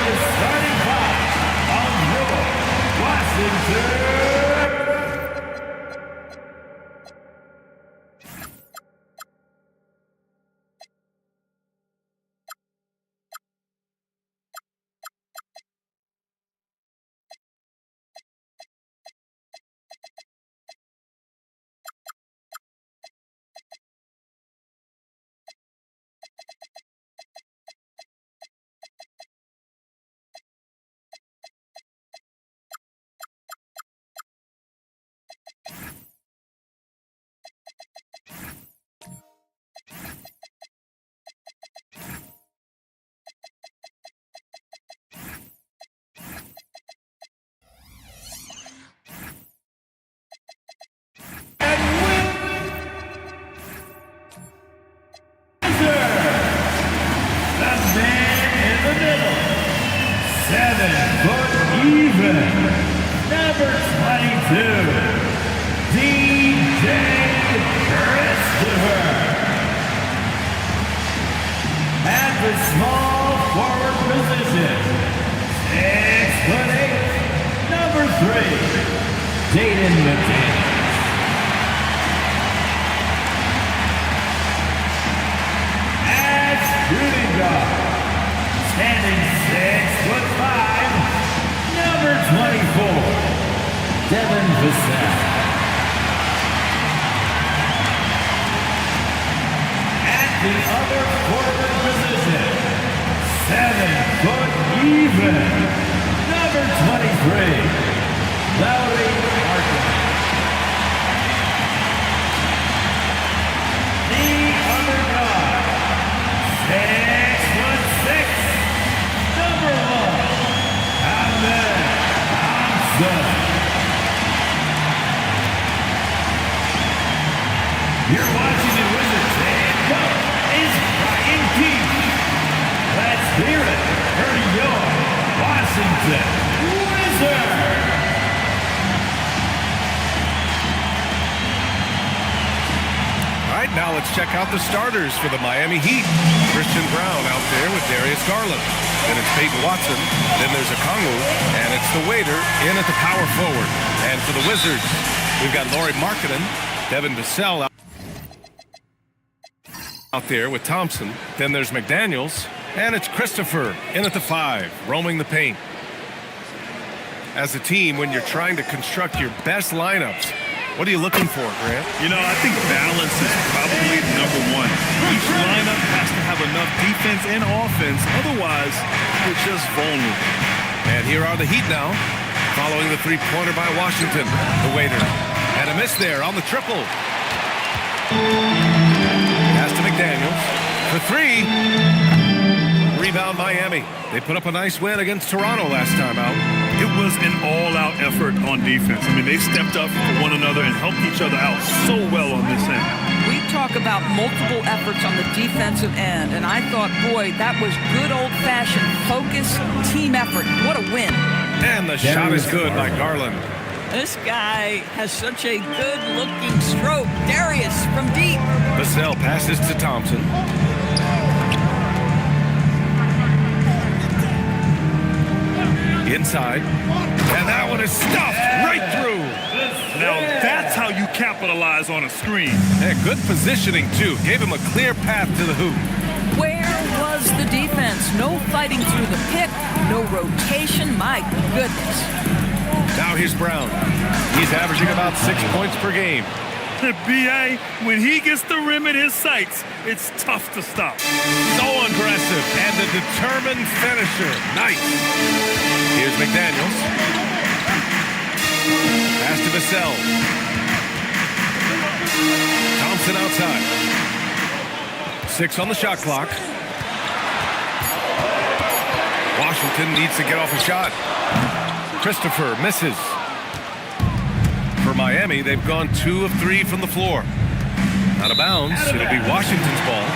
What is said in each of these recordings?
the starting five of your Washington. Number 22, DJ Christopher. At the small forward position, 6'8", number 3, Dayton McDaniels. At shooting guard, standing 6'5", number 24, Devin Vassell. At the other forward position, 7 foot even, number 23, Larry Martin. The other guard, 6'6", number 1, Ahmed Thompson. Your Washington Wizards head coach is Brian Keith. Let's hear it for your Washington Wizards. All right, now let's check out the starters for the Miami Heat. Christian Brown out there with Darius Garland. Then it's Peyton Watson. Then there's Okongwu. And it's the waiter in at the power forward. And for the Wizards, we've got Lauri Markkanen, Devin Vassell out there with Thompson. Then there's McDaniels. And it's Christopher in at the 5, roaming the paint. As a team, when you're trying to construct your best lineups, what are you looking for, Grant? You know, I think balance is probably number one. Each lineup has to have enough defense and offense. Otherwise, you're just vulnerable. And here are the Heat now, following the three-pointer by Washington, the waiter. And a miss there on the triple. Pass to McDaniels for 3. Rebound Miami. They put up a nice win against Toronto last time out. It was an all-out effort on defense. I mean, they stepped up for one another and helped each other out so well on this end. We talk about multiple efforts on the defensive end, and I thought, boy, that was good old-fashioned focus, team effort. What a win. And the shot is good by Garland. This guy has such a good-looking stroke. Darius from deep. Vassell passes to Thompson. Inside. And that one is stuffed right through. Now that's how you capitalize on a screen. And good positioning, too. Gave him a clear path to the hoop. Where was the defense? No fighting through the pick, no rotation. My goodness. Now here's Brown. He's averaging about 6 points per game. B.A., when he gets the rim in his sights, it's tough to stop. So aggressive and a determined finisher. Nice. Here's McDaniels. Pass to Vassell. Thompson outside. 6 on the shot clock. Washington needs to get off a shot. Christopher misses. For Miami, they've gone 2 of 3 from the floor. Out of bounds. It'll be Washington's ball.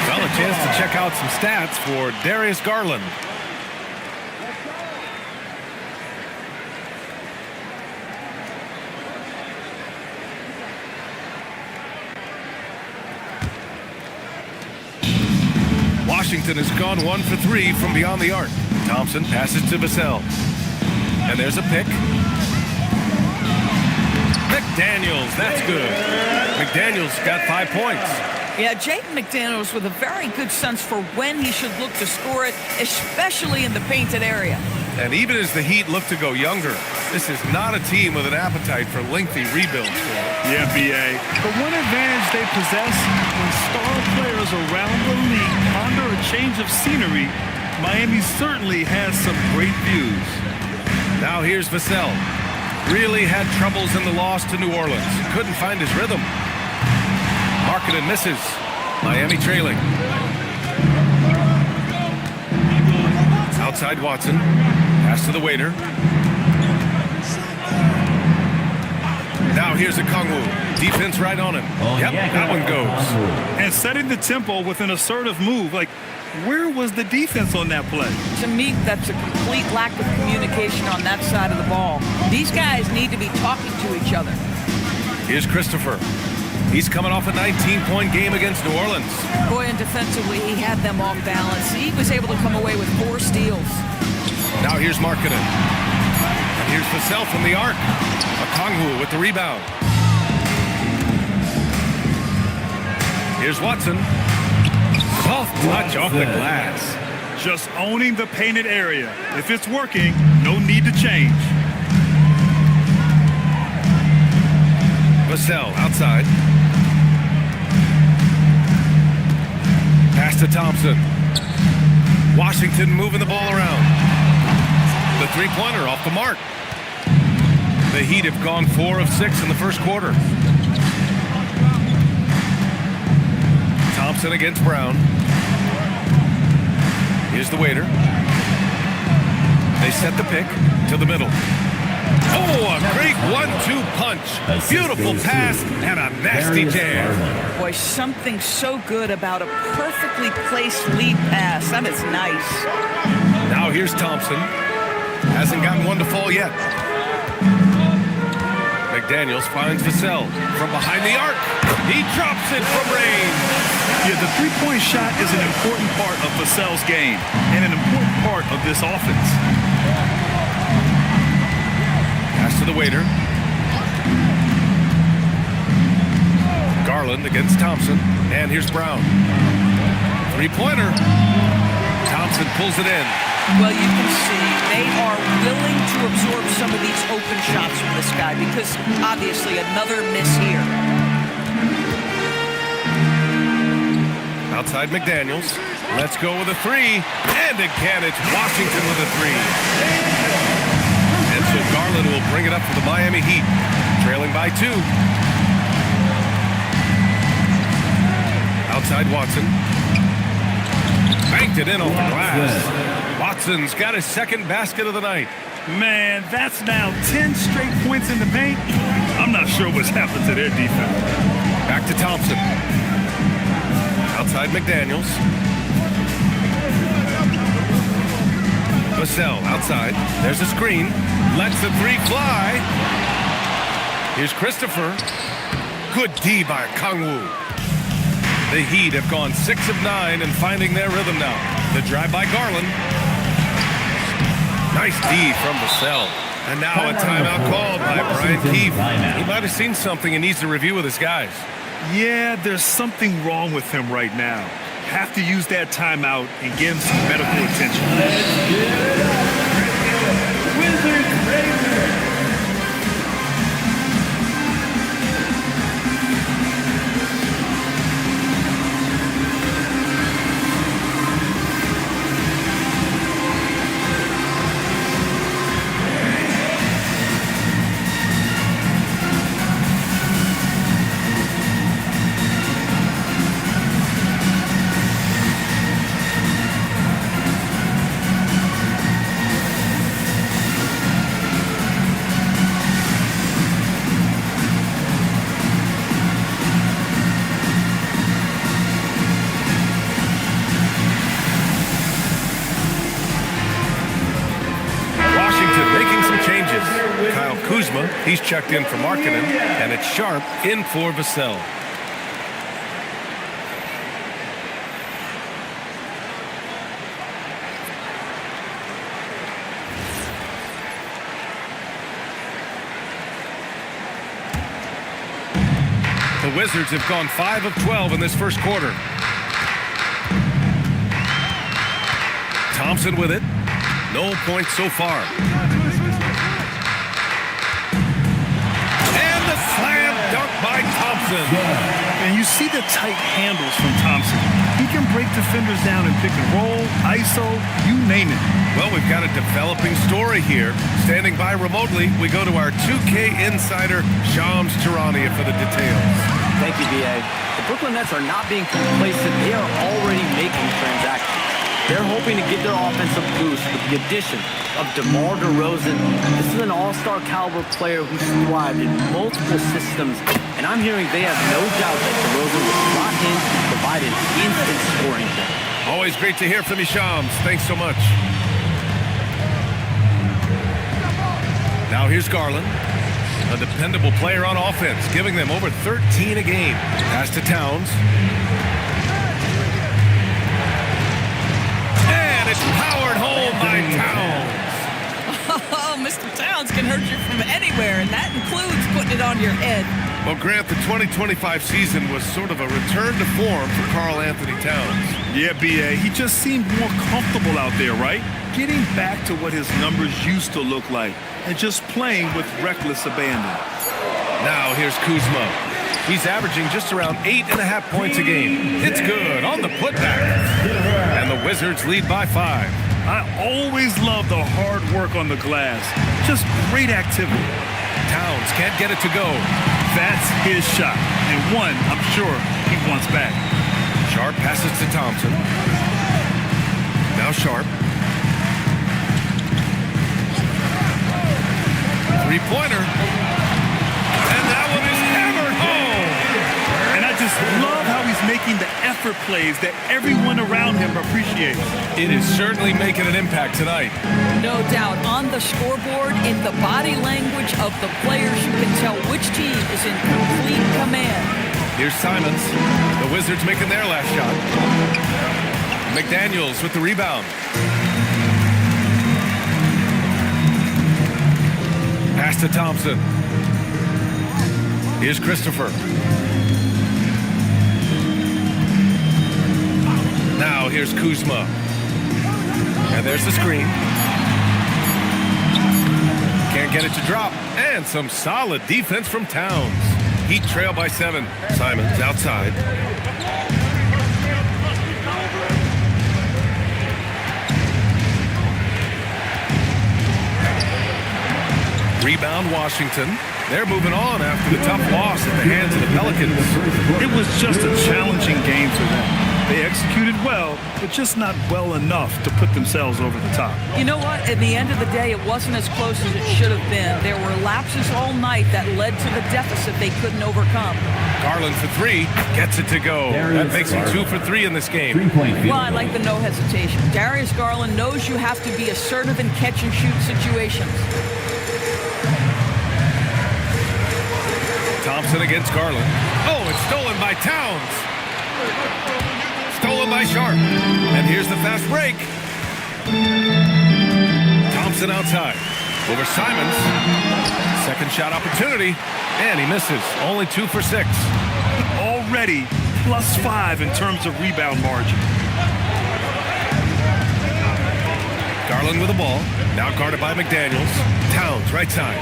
Well, a chance to check out some stats for Darius Garland. Washington has gone 1 for 3 from beyond the arc. Thompson passes to Vassell. And there's a pick. McDaniels, that's good. McDaniels got 5 points. Yeah, Jaden McDaniels with a very good sense for when he should look to score it, especially in the painted area. And even as the Heat look to go younger, this is not a team with an appetite for lengthy rebuilds. Yeah, B.A. The one advantage they possess when star players around the league ponder a change of scenery, Miami certainly has some great views. Now here's Vassell. Really had troubles in the loss to New Orleans. Couldn't find his rhythm. Markkanen misses. Miami trailing. Outside Watson. Pass to the waiter. Now here's a Kongwu. Defense right on him. Yep, that one goes. And setting the tempo with an assertive move. Like, where was the defense on that play? To me, that's a complete lack of communication on that side of the ball. These guys need to be talking to each other. Here's Christopher. He's coming off a 19-point game against New Orleans. Boy, and defensively, he had them off balance. He was able to come away with 4 steals. Now here's Markkanen. And here's Vassell from the arc. Okongwu with the rebound. Here's Watson. Soft touch off the glass. Just owning the painted area. If it's working, no need to change. Vassell outside. Pass to Thompson. Washington moving the ball around. The three-pointer off the mark. The Heat have gone 4 of 6 in the first quarter. Thompson against Brown. Here's the waiter. They set the pick to the middle. Oh, a great 1-2 punch. Beautiful pass and a nasty jam. Boy, something so good about a perfectly placed lead pass. That is nice. Now here's Thompson. Hasn't gotten one to fall yet. McDaniels finds Vassell from behind the arc. He drops it from range. Yeah, the three-point shot is an important part of Vassell's game and an important part of this offense. Pass to the waiter. Garland against Thompson. And here's Brown. Three-pointer. Thompson pulls it in. Well, you can see they are willing to absorb some of these open shots from this guy because obviously another miss here. Outside McDaniels. Let's go with a three. And again, it's Washington with a three. And so Garland will bring it up for the Miami Heat. Trailing by 2. Outside Watson. Banked it in off the glass. Watson's got his second basket of the night. Man, that's now 10 straight points in the paint. I'm not sure what's happened to their defense. Back to Thompson. Outside McDaniels. Vassell outside. There's a screen. Lets the three fly. Here's Christopher. Good D by Kongwu. The Heat have gone 6 of 9 and finding their rhythm now. The drive by Garland. Nice D from Vassell. And now a timeout called by Brian Keefe. He might have seen something and needs to review with his guys. Yeah, there's something wrong with him right now. Have to use that timeout and give him some medical attention. Wizards Razor. He's checked in for Markkanen, and it's Sharp in for Vassell. The Wizards have gone 5 of 12 in this first quarter. Thompson with it. No points so far. And the slam dunk by Thompson. And you see the tight handles from Thompson. He can break defenders down in pick and roll, ISO, you name it. Well, we've got a developing story here. Standing by remotely, we go to our 2K insider, Shams Charania, for the details. Thank you, BA. The Brooklyn Nets are not being complacent. They are already making transactions. They're hoping to get their offense a boost with the addition of DeMar DeRozan. This is an all-star caliber player who's thrived in multiple systems, and I'm hearing they have no doubt that DeRozan will slot in and provide an instant scoring threat. Always great to hear from you, Shams. Thanks so much. Now here's Garland, a dependable player on offense, giving them over 13 a game. Pass to Towns. And it's powered home by Towns. Oh, Mr. Towns can hurt you from anywhere, and that includes putting it on your head. Well, Grant, the 2025 season was sort of a return to form for Karl Anthony Towns. Yeah, BA, he just seemed more comfortable out there, right? Getting back to what his numbers used to look like and just playing with reckless abandon. Now here's Kuzma. He's averaging just around 8.5 points a game. It's good on the putback. And the Wizards lead by 5. I always love the hard work on the glass. Just great activity. Towns can't get it to go. That's his shot, and one I'm sure he wants back. Sharp passes to Thompson. Now Sharp. Three-pointer. And that one is hammered home. And I just love how he's making the effort plays that everyone around him appreciates. It is certainly making an impact tonight. No doubt. On the scoreboard, in the body language of the players, you can tell which team is in complete command. Here's Simons. The Wizards making their last shot. McDaniels with the rebound. Pass to Thompson. Here's Christopher. Now here's Kuzma. And there's the screen. Can't get it to drop. And some solid defense from Towns. Heat trail by 7. Simons outside. Rebound Washington. They're moving on after the tough loss at the hands of the Pelicans. It was just a challenging game for them. They executed well, but just not well enough to put themselves over the top. You know what? At the end of the day, it wasn't as close as it should have been. There were lapses all night that led to the deficit they couldn't overcome. Garland for 3. Gets it to go. That makes him 2 for 3 in this game. Well, I like the no hesitation. Darius Garland knows you have to be assertive in catch-and-shoot situations. Thompson against Garland. Oh, it's stolen by Towns. Stolen by Sharp. And here's the fast break. Thompson outside. Over Simons. Second shot opportunity. And he misses. Only 2 for 6. Already +5 in terms of rebound margin. Garland with the ball. Now guarded by McDaniels. Towns, right side.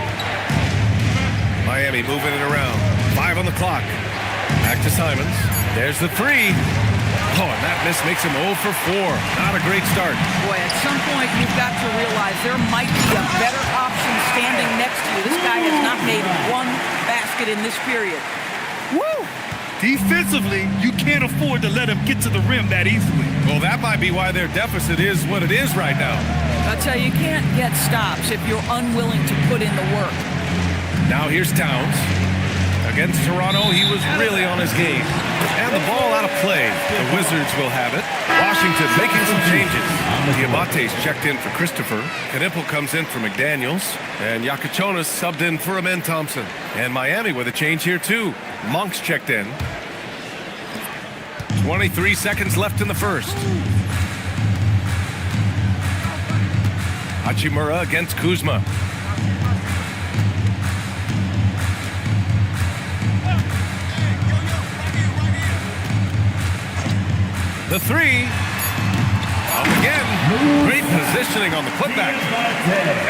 Miami moving it around. 5 on the clock. Back to Simons. There's the 3. Oh, and that miss makes him 0 for 4. Not a great start. Boy, at some point, you've got to realize there might be a better option standing next to you. This guy has not made one basket in this period. Woo! Defensively, you can't afford to let him get to the rim that easily. Well, that might be why their deficit is what it is right now. I'll tell you, you can't get stops if you're unwilling to put in the work. Now here's Towns. Against Toronto, he was really on his game. And the ball out of play. The Wizards will have it. Washington making some changes. Diabate's checked in for Christopher. Knipple comes in for McDaniels. And Yakachonis subbed in for Amen Thompson. And Miami with a change here too. Monk's checked in. 23 seconds left in the first. Hachimura against Kuzma. The three. Up again. Great positioning on the putback.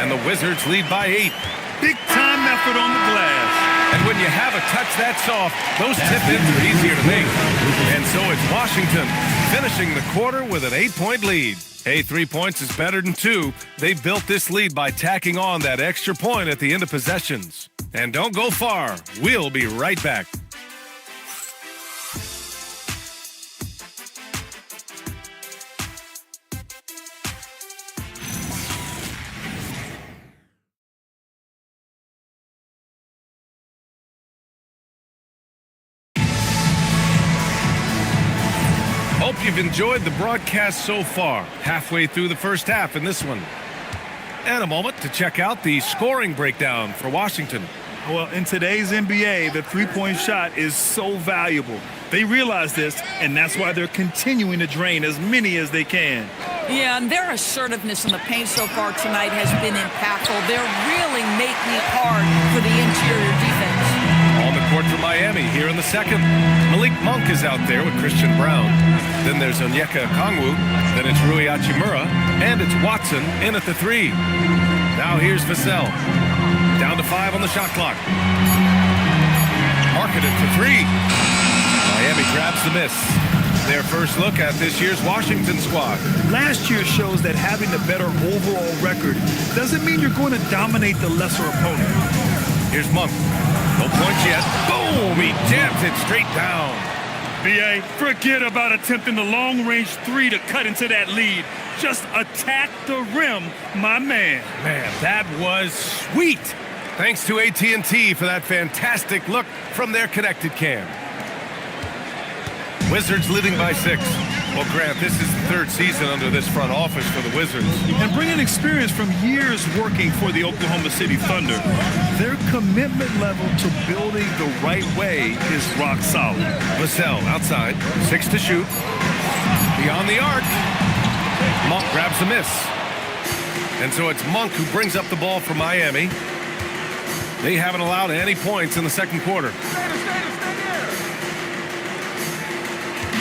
And the Wizards lead by 8. Big-time effort on the glass. And when you have a touch that soft, those tip-ins are easier to make. And so it's Washington finishing the quarter with an 8-point lead. Hey, 3 points is better than 2. They built this lead by tacking on that extra point at the end of possessions. And don't go far. We'll be right back. Hope you've enjoyed the broadcast so far. Halfway through the first half in this one. And a moment to check out the scoring breakdown for Washington. Well, in today's NBA, the three-point shot is so valuable. They realize this, and that's why they're continuing to drain as many as they can. Yeah, and their assertiveness in the paint so far tonight has been impactful. They're really making it hard for the interior defense. On the court for Miami here in the second. Malik Monk is out there with Christian Brown. Then there's Onyeka Okongwu. Then it's Rui Hachimura. And it's Watson in at the 3. Now here's Vassell. Down to 5 on the shot clock. Marketed for 3. Miami grabs the miss. Their first look at this year's Washington squad. Last year shows that having a better overall record doesn't mean you're going to dominate the lesser opponent. Here's Monk. No points yet. Boom! He jams it straight down. B.A., forget about attempting the long-range 3 to cut into that lead. Just attack the rim, my man. Man, that was sweet. Thanks to AT&T for that fantastic look from their connected cam. Wizards leading by 6. Well, Grant, this is the 3rd season under this front office for the Wizards. And bringing experience from years working for the Oklahoma City Thunder, their commitment level to building the right way is rock solid. Vassell outside, 6 to shoot. Beyond the arc. Monk grabs the miss. And so it's Monk who brings up the ball for Miami. They haven't allowed any points in the second quarter.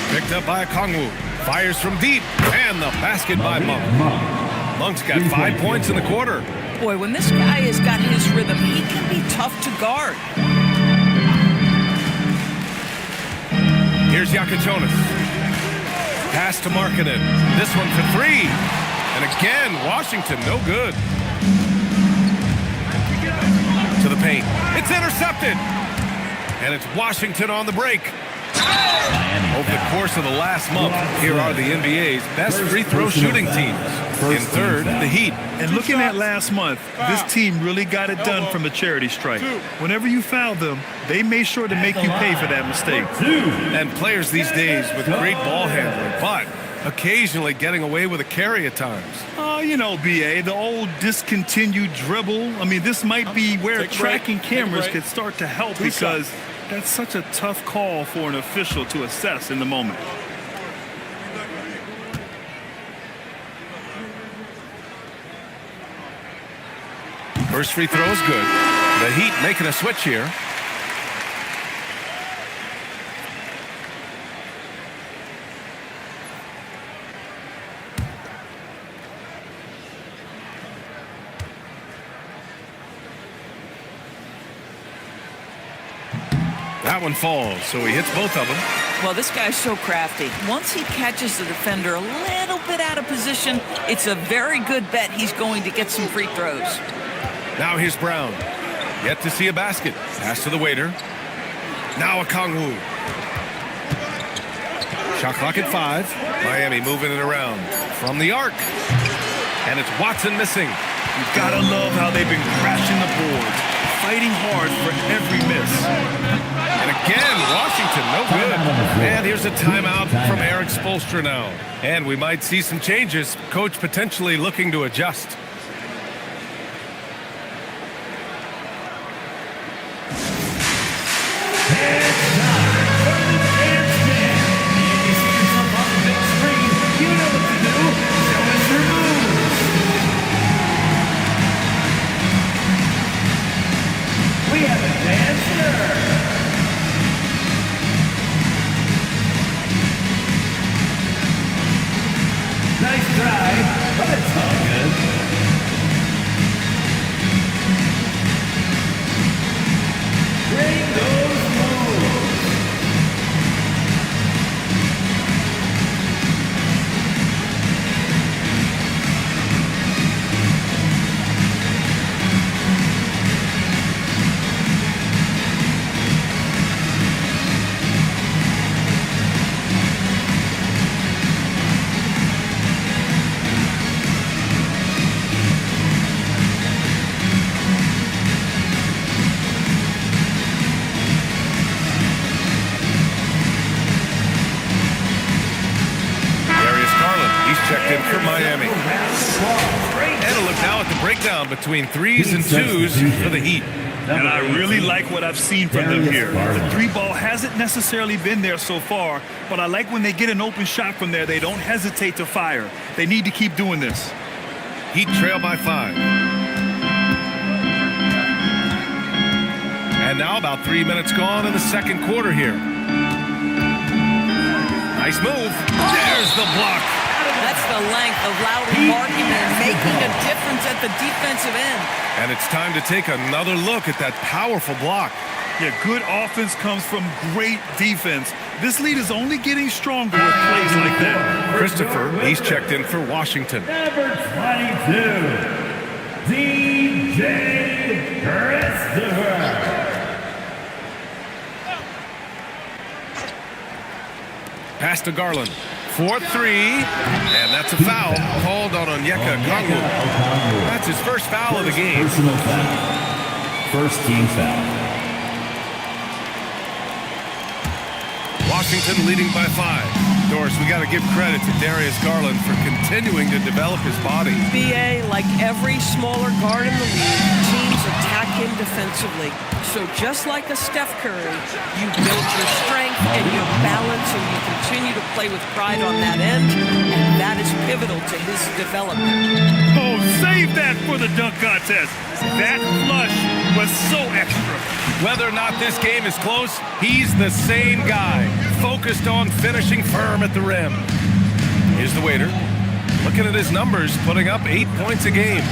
Picked up by Okongwu. Fires from deep. And the basket by Monk. Monk's got 5 points in the quarter. Boy, when this guy has got his rhythm, he can be tough to guard. Here's Yakichonis. Pass to Markkanen. This one for 3. And again, Washington, no good. To the paint. It's intercepted. And it's Washington on the break. Over the course of the last month, here are the NBA's best free throw shooting teams. In third, the Heat. And looking at last month, this team really got it done from the charity stripe. Whenever you foul them, they made sure to make you pay for that mistake. And players these days with great ball handling, but occasionally getting away with a carry at times. Oh, you know, B.A., the old discontinued dribble. I mean, this might be where tracking cameras could start to help because that's such a tough call for an official to assess in the moment. First free throw is good. The Heat making a switch here. That one falls, so he hits both of them. Well, this guy's so crafty. Once he catches the defender a little bit out of position, it's a very good bet he's going to get some free throws. Now here's Brown. Yet to see a basket. Pass to the waiter. Now Okongwu. Shot clock at 5. Miami moving it around. From the arc. And it's Watson missing. You've got to love how they've been crashing the boards, fighting hard for every miss. And again, Washington, no good. And here's a timeout from Eric Spoelstra now. And we might see some changes. Coach potentially looking to adjust. in for Miami. And a look now at the breakdown between threes and twos for the Heat. And I really like what I've seen from them here. The three ball hasn't necessarily been there so far, but I like when they get an open shot from there, they don't hesitate to fire. They need to keep doing this. Heat trail by 5. And now about 3 minutes gone in the second quarter here. Nice move. There's the block. That's the length of Lowry marking and making a difference at the defensive end. And it's time to take another look at that powerful block. Yeah, good offense comes from great defense. This lead is only getting stronger with plays like that. Christopher, he's checked in for Washington. Number 22, DJ Christopher. Pass to Garland. 4-3, and that's a foul called on Onyeka Okongwu. That's his first foul of the game. Personal foul. First team foul. Washington leading by 5. Doris, we got to give credit to Darius Garland for continuing to develop his body. BA, like every smaller guard in the league, teams attack him defensively. So just like a Steph Curry, you build your strength and your balance, and you continue to play with pride on that end, and that is pivotal to his development. Oh, save that for the dunk contest. That flush was so extra. Whether or not this game is close, he's the same guy, focused on finishing firm at the rim. Here's the waiter, looking at his numbers, putting up 8 points a game.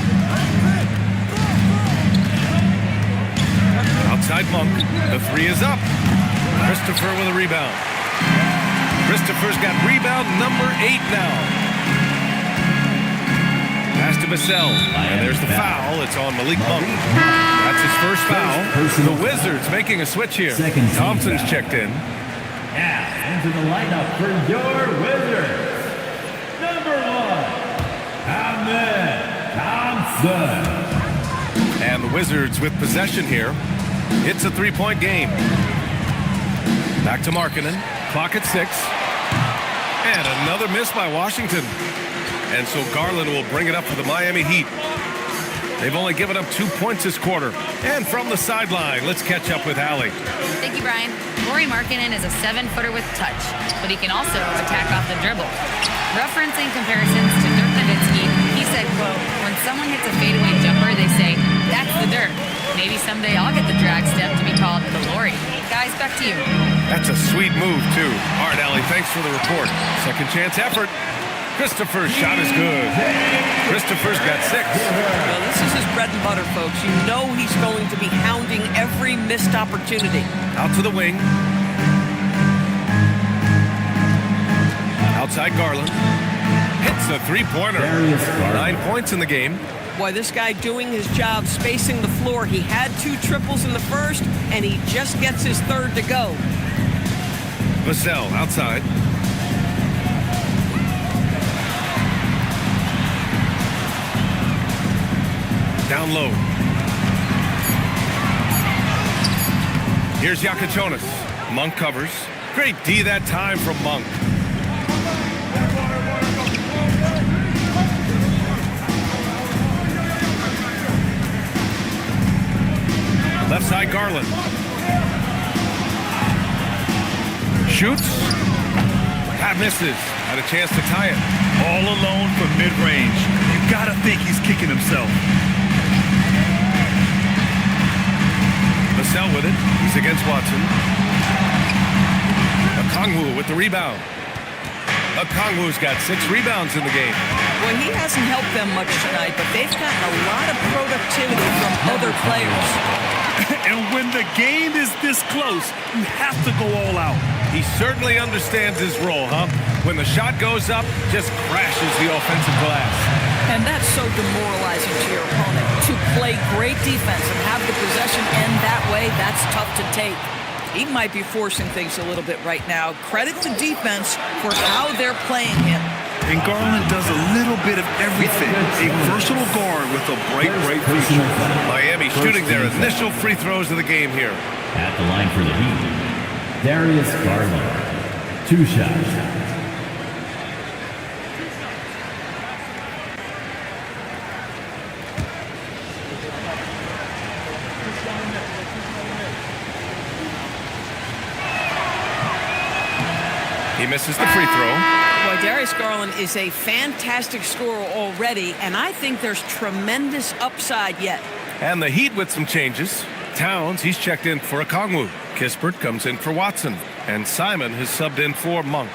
Outside Monk, the 3 is up. Christopher with a rebound. Christopher's got rebound number 8 now. Pass to Vassell, and there's the foul. It's on Malik Monk. That's his first foul. The Wizards making a switch here. Thompson's checked in. Now, into the lineup for your Wizards. Number 1, Ahmed Thompson. And the Wizards with possession here. It's a 3-point game. Back to Markkanen. Clock at 6. And another miss by Washington. And so Garland will bring it up for the Miami Heat. They've only given up 2 points this quarter. And from the sideline, let's catch up with Allie. Thank you, Brian. Lauri Markkanen is a 7-footer with touch, but he can also attack off the dribble. Referencing comparisons to Dirk Nowitzki, he said, quote, when someone hits a fadeaway jumper, they say, that's the Dirk. Maybe someday I'll get the drag step to be called the Lauri. Guys, back to you. That's a sweet move, too. All right, Allie, thanks for the report. Second chance effort. Christopher's shot is good. Christopher's got 6. Well, this is his bread and butter, folks. You know he's going to be hounding every missed opportunity. Out to the wing. Outside Garland. Hits a 3-pointer. 9 points in the game. Boy, this guy doing his job, spacing the floor. He had 2 triples in the first, and he just gets his third to go. Vassell outside. Down low. Here's Yakachonis. Monk covers. Great D that time from Monk. Left side Garland. Shoots. That misses. Had a chance to tie it. All alone from mid-range. You gotta think he's kicking himself. Vassell with it. He's against Watson. Okongwu with the rebound. Okongwu's got 6 rebounds in the game. Well, he hasn't helped them much tonight, but they've gotten a lot of productivity from other players. And when the game is this close, you have to go all out. He certainly understands his role, huh? When the shot goes up, just crashes the offensive glass. And that's so demoralizing to your opponent. To play great defense and have the possession end that way, that's tough to take. He might be forcing things a little bit right now. Credit to defense for how they're playing him. And Garland does a little bit of everything. A versatile guard with a bright future. Miami shooting their initial free throws of the game here. At the line for the Heat, Darius Garland. 2 shots. He misses the free throw. Boy, Darius Garland is a fantastic scorer already, and I think there's tremendous upside yet. And the Heat with some changes. Towns, he's checked in for Okongwu. Kispert comes in for Watson. And Simon has subbed in for Monk.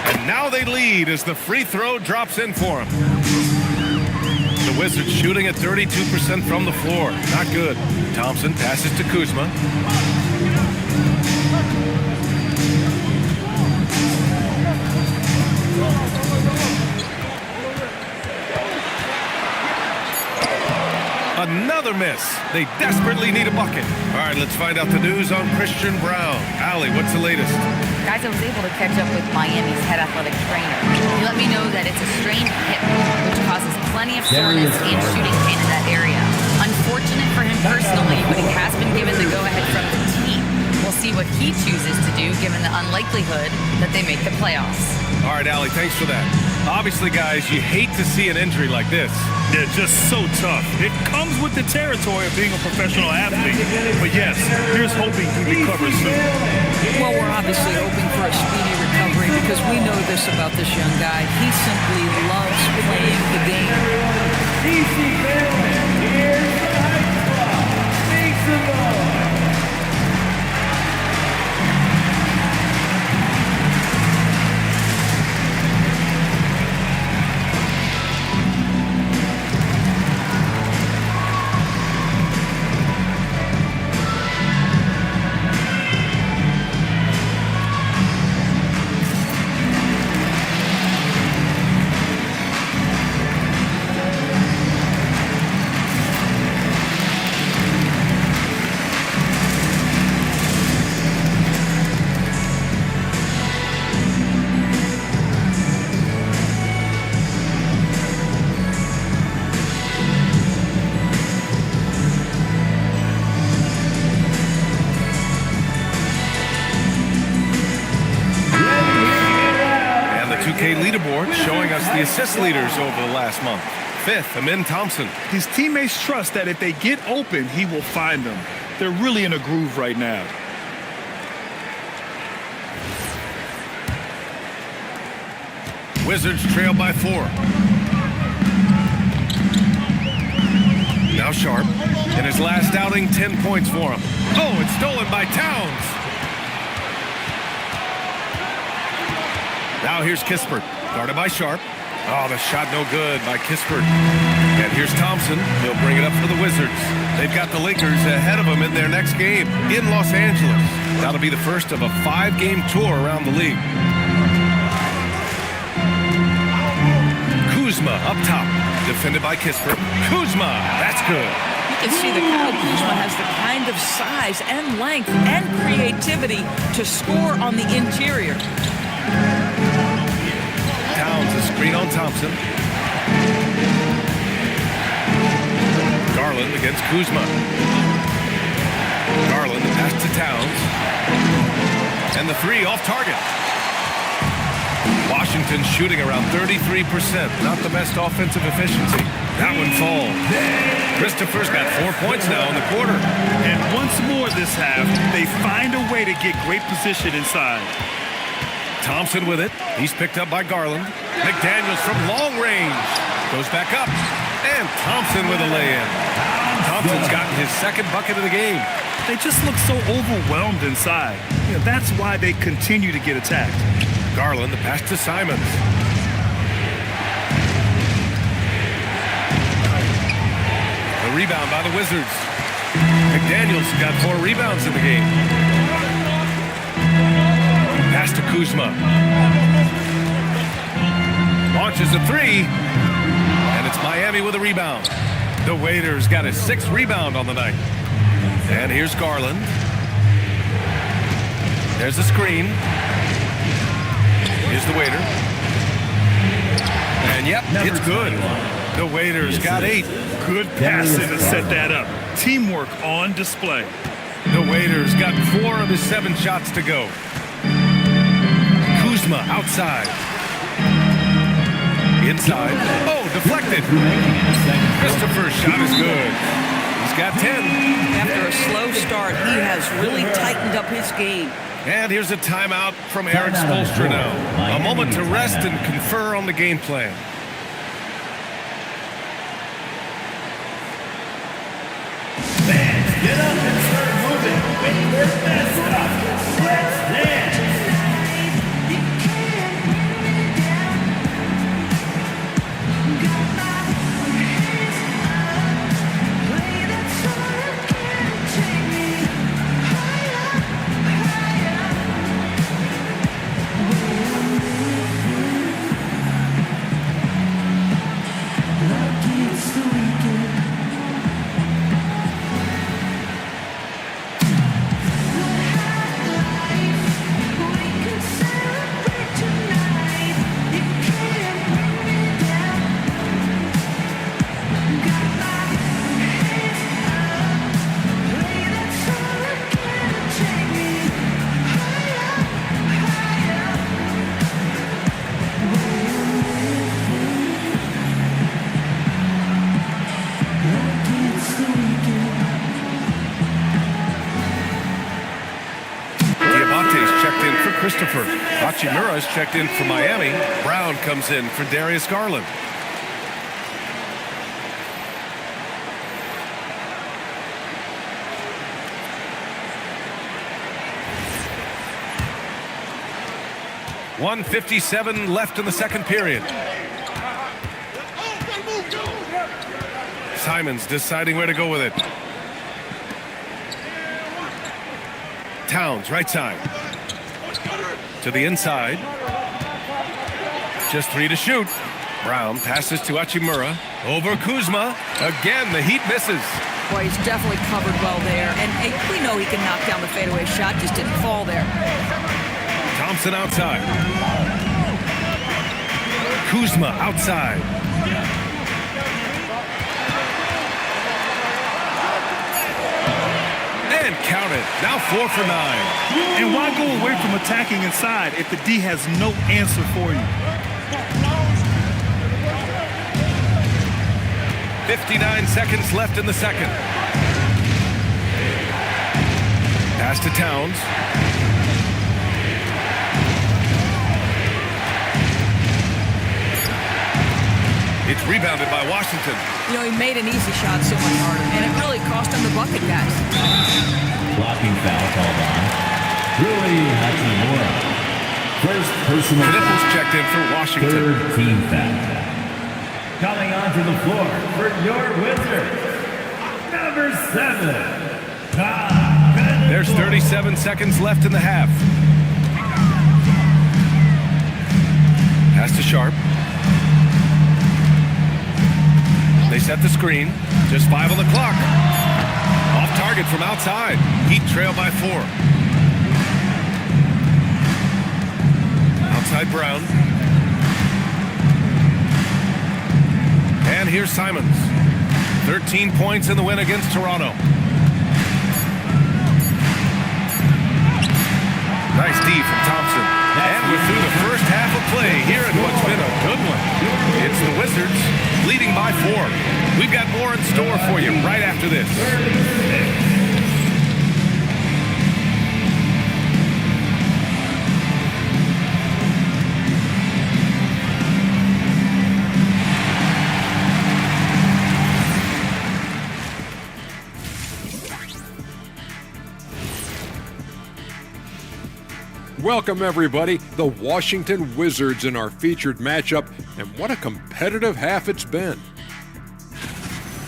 And now they lead as the free throw drops in for him. The Wizards shooting at 32% from the floor. Not good. Thompson passes to Kuzma. Another miss. They desperately need a bucket. All right, let's find out the news on Christian Brown. Allie, what's the latest? Guys, I was able to catch up with Miami's head athletic trainer. He let me know that it's a strained hip, which causes plenty of soreness and shooting pain in that area. Unfortunate for him personally, but he has been given the go-ahead from the team. We'll see what he chooses to do given the unlikelihood that they make the playoffs. All right, Allie, thanks for that. Obviously, guys, you hate to see an injury like this. They're just so tough. It comes with the territory of being a professional athlete. But yes, here's hoping he recovers soon. Well, we're obviously hoping for a speedy recovery because we know this about this young guy. He simply loves playing the game. DC Bellman, here's the high squad. Make some noise. Leaderboard showing us the assist leaders over the last month. Fifth, Amin Thompson. His teammates trust that if they get open, he will find them. They're really in a groove right now. Wizards trail by 4. Now Sharp. In his last outing, 10 points for him. Oh, it's stolen by Towns. Now here's Kispert, guarded by Sharp. Oh, the shot no good by Kispert. And here's Thompson. He'll bring it up for the Wizards. They've got the Lakers ahead of them in their next game in Los Angeles. That'll be the first of a 5-game tour around the league. Kuzma up top, defended by Kispert. Kuzma, that's good. You can see that Kyle Kuzma has the kind of size and length and creativity to score on the interior. Towns, a screen on Thompson. Garland against Kuzma. Garland, the pass to Towns. And the three off target. Washington shooting around 33%. Not the best offensive efficiency. That one falls. Christopher's got 4 points now in the quarter. And once more this half, they find a way to get great position inside. Thompson with it. He's picked up by Garland. McDaniels from long range. Goes back up. And Thompson with a lay-in. Thompson's gotten his second bucket of the game. They just look so overwhelmed inside. That's why they continue to get attacked. Garland, the pass to Simons. The rebound by the Wizards. McDaniels got 4 rebounds in the game. Pass to Kuzma. Launches a 3. And it's Miami with a rebound. The Waiters got a 6th rebound on the night. And here's Garland. There's the screen. Here's the Waiter. And yep, it's good. The Waiters got 8. Good passing to set that up. Teamwork on display. The Waiters got 4 of his 7 shots to go. Kuzma outside. Inside. Oh, deflection. deflected. Christopher's shot is good. He's got 10. After a slow start, he has really tightened up his game. And here's a timeout from Eric Spoelstra now. A moment to rest and confer on the game plan. Fans, get up and start moving. With your best up. Let's dance. Christopher. Hachimura's checked in for Miami. Brown comes in for Darius Garland. .157 left in the second period. Simons deciding where to go with it. Towns, right side. To the inside. Just 3 to shoot. Brown passes to Hachimura. Over Kuzma. Again, the Heat misses. Boy, he's definitely covered well there. And we know he can knock down the fadeaway shot, just didn't fall there. Thompson outside. Kuzma outside. And counted. Now 4 for 9. And why go away from attacking inside if the D has no answer for you? 59 seconds left in the second. Pass to Towns. It's rebounded by Washington. You know, he made an easy shot so much harder, and it really cost him the bucket, guys. Blocking foul called on. Rui Hachimura. First personal Knipples foul. checked in for Washington. Third team foul. Coming onto the floor for your Wizards, number 7. There's 37 seconds left in the half. Pass to Sharp. They set the screen. Just 5 on the clock. Off target from outside. Heat trail by 4. Outside Brown. And here's Simons. 13 points in the win against Toronto. Nice D from Thompson. And we're through the first half of play here in what's been a good one. It's the Wizards leading by 4. We've got more in store for you right after this. Welcome, everybody. The Washington Wizards in our featured matchup, and what a competitive half it's been.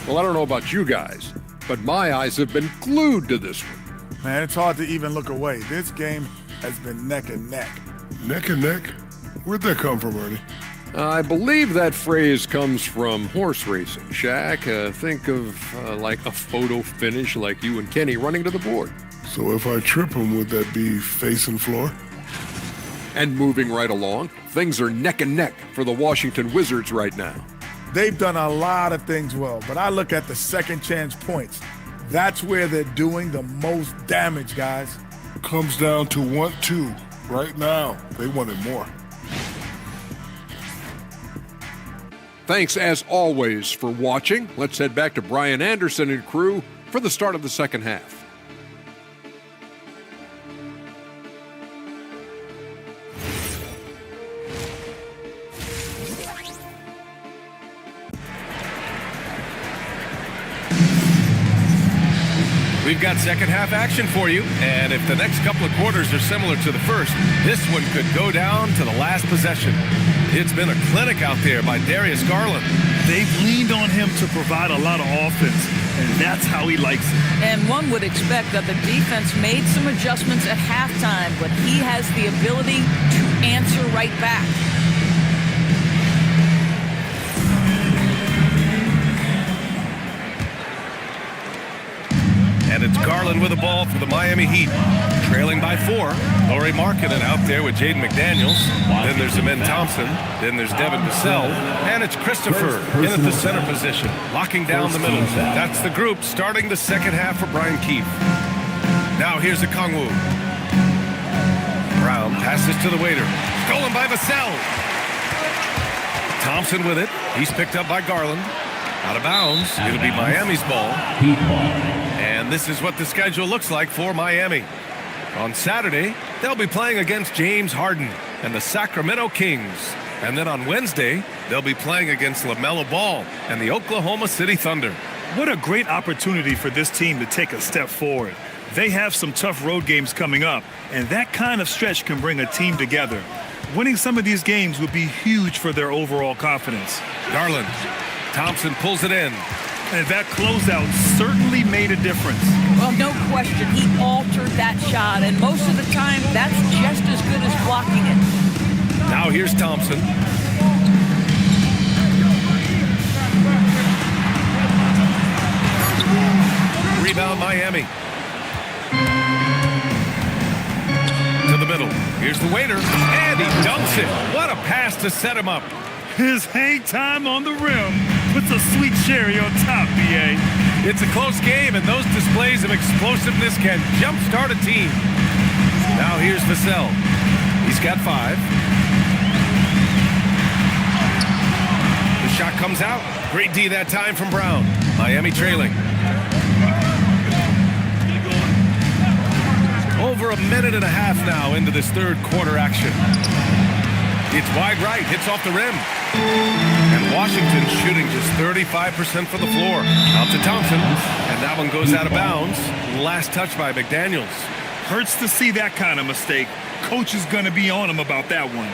Well, I don't know about you guys, but my eyes have been glued to this one. Man, it's hard to even look away. This game has been neck and neck. Neck and neck? Where'd that come from, Ernie? I believe that phrase comes from horse racing. Shaq, think of like a photo finish like you and Kenny running to the board. So if I trip him, would that be facing floor? And moving right along, things are neck and neck for the Washington Wizards right now. They've done a lot of things well, but I look at the second chance points. That's where they're doing the most damage, guys. Comes down to want to. Right now, they wanted more. Thanks, as always, for watching. Let's head back to Brian Anderson and crew for the start of the second half. We've got second half action for you, and if the next couple of quarters are similar to the first, this one could go down to the last possession. It's been a clinic out there by Darius Garland. They've leaned on him to provide a lot of offense, and that's how he likes it. And one would expect that the defense made some adjustments at halftime, but he has the ability to answer right back. And it's Garland with the ball for the Miami Heat. Trailing by 4. Laurie Markkinen out there with Jaden McDaniels. Then there's Amen Thompson. Then there's Devin Vassell. And it's Christopher in at the center position, locking down the middle. That's the group starting the second half for Brian Keefe. Now here's Okongwu. Brown passes to the waiter. Stolen by Vassell. Thompson with it. He's picked up by Garland. Out of bounds. It'll be Miami's ball. And this is what the schedule looks like for Miami. On Saturday, they'll be playing against James Harden and the Sacramento Kings. And then on Wednesday, they'll be playing against LaMelo Ball and the Oklahoma City Thunder. What a great opportunity for this team to take a step forward. They have some tough road games coming up, and that kind of stretch can bring a team together. Winning some of these games would be huge for their overall confidence. Garland. Thompson pulls it in. And that closeout certainly made a difference. Well, no question, he altered that shot, and most of the time, that's just as good as blocking it. Now here's Thompson. Rebound Miami. To the middle. Here's the waiter, and he dunks it. What a pass to set him up. His hang time on the rim puts a sweet cherry on top, B.A. It's a close game, and those displays of explosiveness can jumpstart a team. Now here's Vassell. He's got 5. The shot comes out. Great D that time from Brown. Miami trailing. Over a minute and a half now into this third quarter action. It's wide right, hits off the rim. And Washington shooting just 35% from the floor. Out to Thompson, and that one goes out of bounds. Last touch by McDaniels. Hurts to see that kind of mistake. Coach is going to be on him about that one.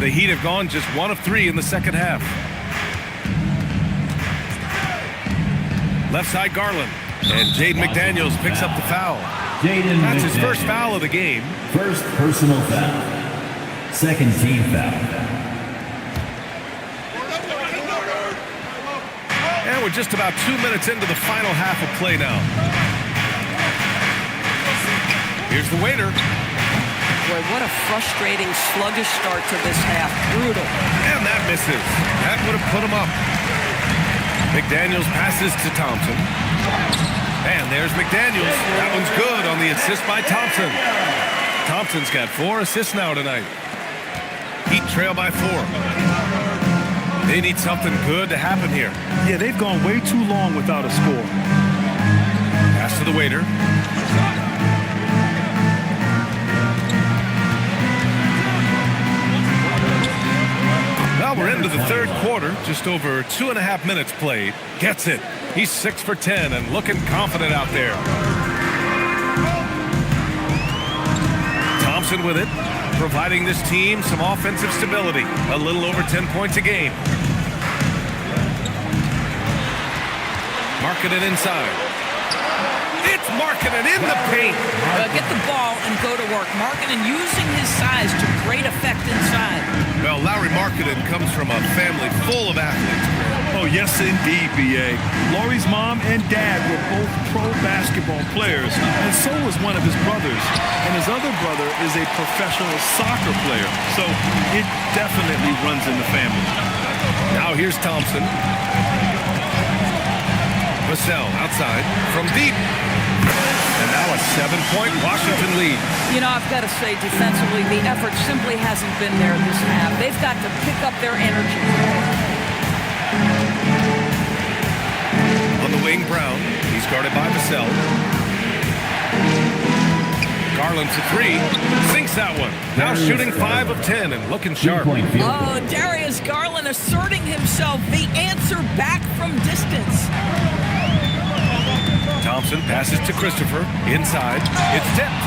The Heat have gone just 1 of 3 in the second half. Left side Garland, and Jaden McDaniels picks up the foul. That's his first foul of the game. First personal foul. Second team foul. And we're just about 2 minutes into the final half of play now. Here's the waiter. Boy, what a frustrating, sluggish start to this half. Brutal. And that misses. That would have put him up. McDaniels passes to Thompson. And there's McDaniels. That one's good on the assist by Thompson. Thompson's got 4 assists now tonight. Heat trail by 4. They need something good to happen here. Yeah, they've gone way too long without a score. Pass to the waiter. Well, we're into the third quarter. Just over 2.5 minutes played. Gets it. He's 6 for 10 and looking confident out there. Thompson with it, providing this team some offensive stability. A little over 10 points a game. Markkinen inside. It's Markkinen in the paint. Get the ball and go to work. Markkinen using his size to great effect inside. Well, Lauri Markkinen comes from a family full of athletes. Oh, yes, indeed, B.A. Laurie's mom and dad were both pro basketball players, and so was one of his brothers. And his other brother is a professional soccer player, so it definitely runs in the family. Now here's Thompson. Vassell outside from deep. And Now a 7-point Washington lead. You know, I've got to say, defensively, the effort simply hasn't been there this half. They've got to pick up their energy. On the wing, Brown. He's guarded by Vassell. Garland for three. Sinks that one. Now shooting 5 of 10 and looking sharp. Oh, Darius Garland asserting himself. The answer back from distance. Thompson passes to Christopher. Inside. It's tipped.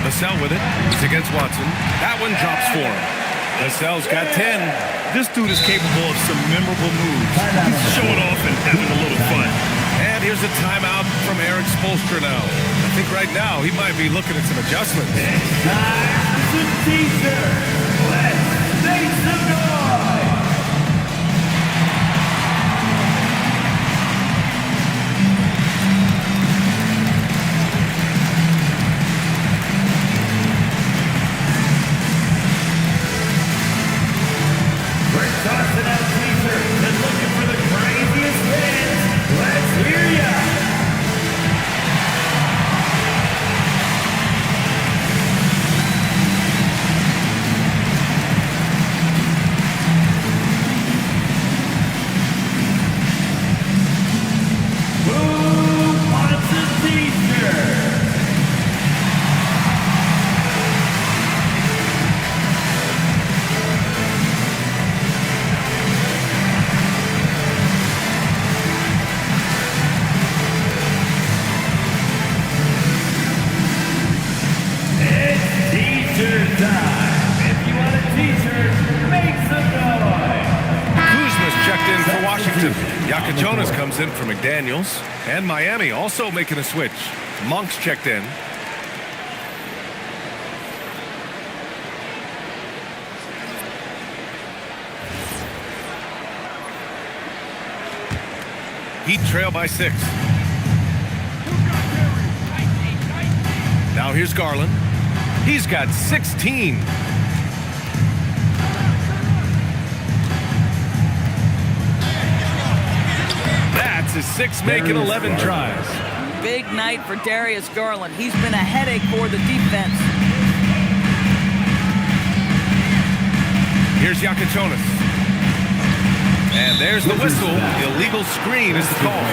Vassell with it. He's against Watson. That one drops for him. Vassell's got 10. This dude is capable of some memorable moves. He's showing off and having a little fun. And here's a timeout from Eric Spoelstra now. I think right now he might be looking at some adjustments. Time to teaser. Let's make some noise. We're tossing out teasers and looking for the craziest hits. Let's hear ya. Who wants a t-shirt? It's t-shirt time. If you want a t-shirt, make some noise. Kuzma's checked in for Washington. Yakachonis comes in for McDaniels. And Miami also making a switch. Monk's checked in. Heat trail by 6. Now here's Garland. He's got 16. That's his 6th make in 11 tries. Big night for Darius Garland. He's been a headache for the defense. Here's Yakachonis. And there's the whistle. Illegal screen is the call.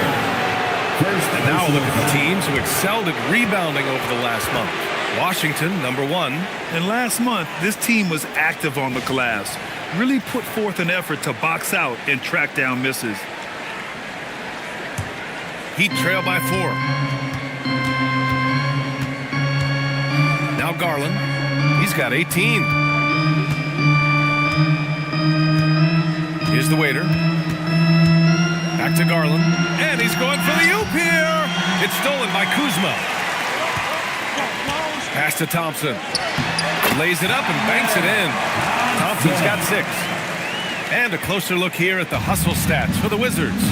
And now look at the teams who excelled at rebounding over the last month. Washington, number 1. And last month, this team was active on the glass. Really put forth an effort to box out and track down misses. Heat trail by 4. Now Garland. He's got 18. Here's the waiter. Back to Garland. And he's going for the oop here. It's stolen by Kuzma. Pass to Thompson. Lays it up and banks it in. Thompson's got 6. And a closer look here at the hustle stats for the Wizards.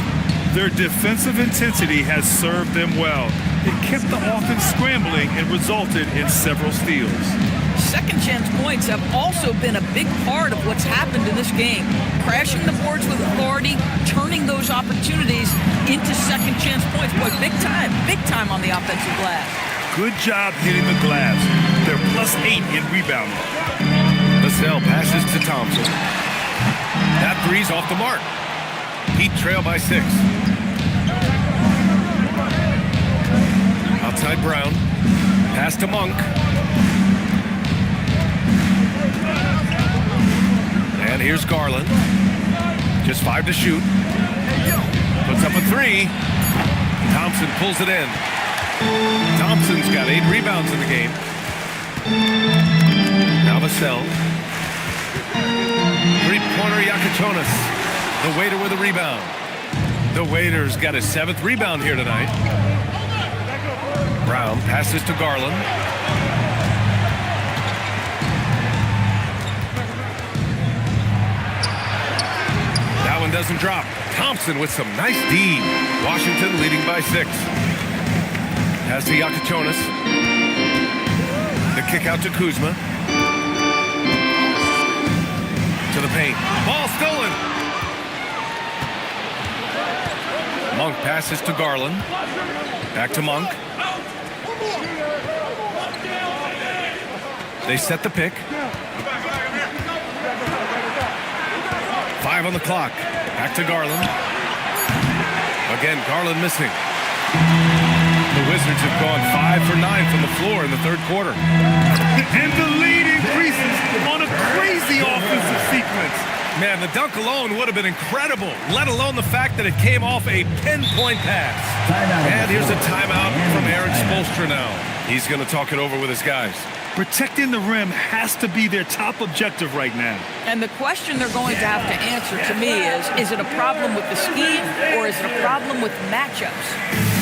Their defensive intensity has served them well. It kept the offense scrambling and resulted in several steals. Second chance points have also been a big part of what's happened in this game. Crashing the boards with authority, turning those opportunities into second chance points. Boy, big time on the offensive glass. Good job hitting the glass. They're +8 in rebounding. Vassell passes to Thompson. That three's off the mark. Heat trail by 6. Outside Brown. Pass to Monk. And here's Garland. Just 5 to shoot. Puts up a 3. Thompson pulls it in. Thompson's got 8 rebounds in the game. Now Vassell. Three-pointer Yakachonis. The waiter with a rebound. The waiter's got his 7th rebound here tonight. Brown passes to Garland. That one doesn't drop. Thompson with some nice D. Washington leading by 6. Pass to Yakachonis. The kick out to Kuzma. To the paint. Ball stolen. Monk passes to Garland. Back to Monk. They set the pick. 5 on the clock. Back to Garland. Again, Garland missing. The Wizards have gone 5 for 9 from the floor in the third quarter. And the lead increases on a crazy offensive sequence. Man, the dunk alone would have been incredible, let alone the fact that it came off a pinpoint pass. And here's a timeout from Eric Spoelstra now. He's going to talk it over with his guys. Protecting the rim has to be their top objective right now. And the question they're going to have to answer to me is it a problem with the scheme or is it a problem with matchups?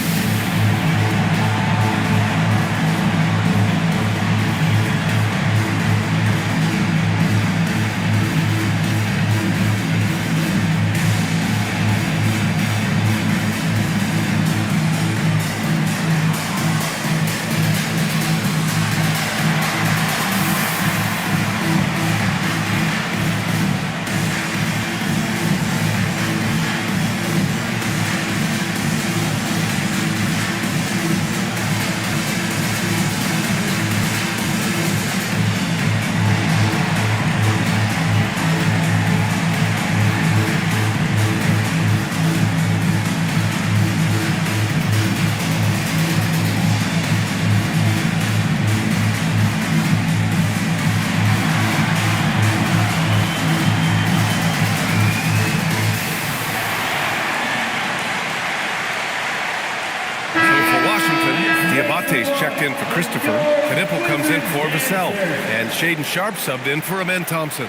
Checked in for Christopher. Knipple comes in for Vassell. And Shaden Sharp subbed in for Amen Thompson.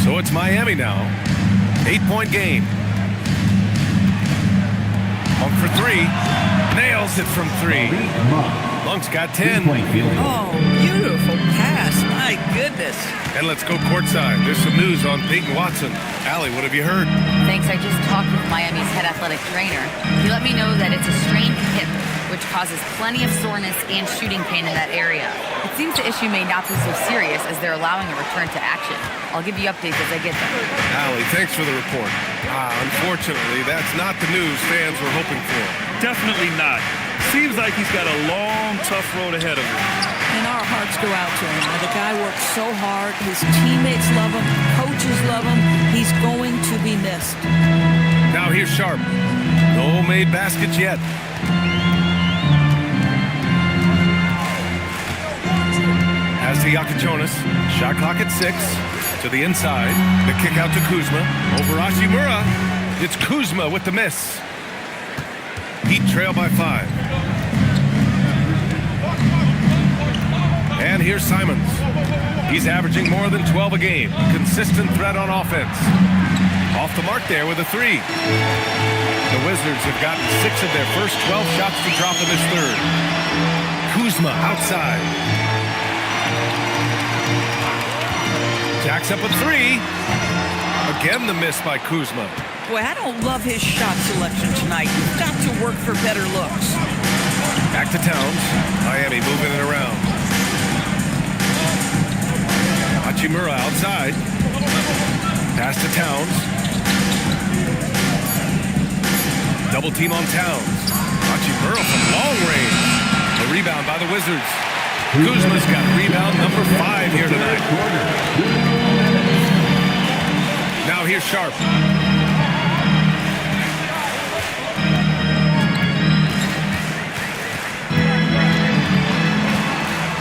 So it's Miami now. 8-point game. Monk for 3. Nails it from 3. Monk's got 10. Oh, beautiful pass. My goodness. And let's go courtside. There's some news on Peyton Watson. Allie, what have you heard? Thanks, I just talked with Miami's head athletic trainer. He let me know that it's a strained hip, which causes plenty of soreness and shooting pain in that area. It seems the issue may not be so serious as they're allowing a return to action. I'll give you updates as I get them. Allie, thanks for the report. Unfortunately, that's not the news fans were hoping for. Definitely not. Seems like he's got a long, tough road ahead of him. And our hearts go out to him. The guy works so hard. His teammates love him. Coaches love him. He's going to be missed. Now here's Sharp. No made baskets yet. As to Yakachonis. Shot clock at 6. To the inside. The kick out to Kuzma. Over Hachimura. It's Kuzma with the miss. Heat trail by 5. And here's Simons. He's averaging more than 12 a game. Consistent threat on offense. Off the mark there with a 3. The Wizards have gotten 6 of their first 12 shots to drop in this third. Kuzma outside. Jacks up a 3. Again the miss by Kuzma. Boy, I don't love his shot selection tonight. You've got to work for better looks. Back to Towns. Miami moving it around. Hachimura outside. Pass to Towns. Double team on Towns. Hachimura from long range. The rebound by the Wizards. Kuzma's got rebound number 5 here tonight. Now here's Sharp.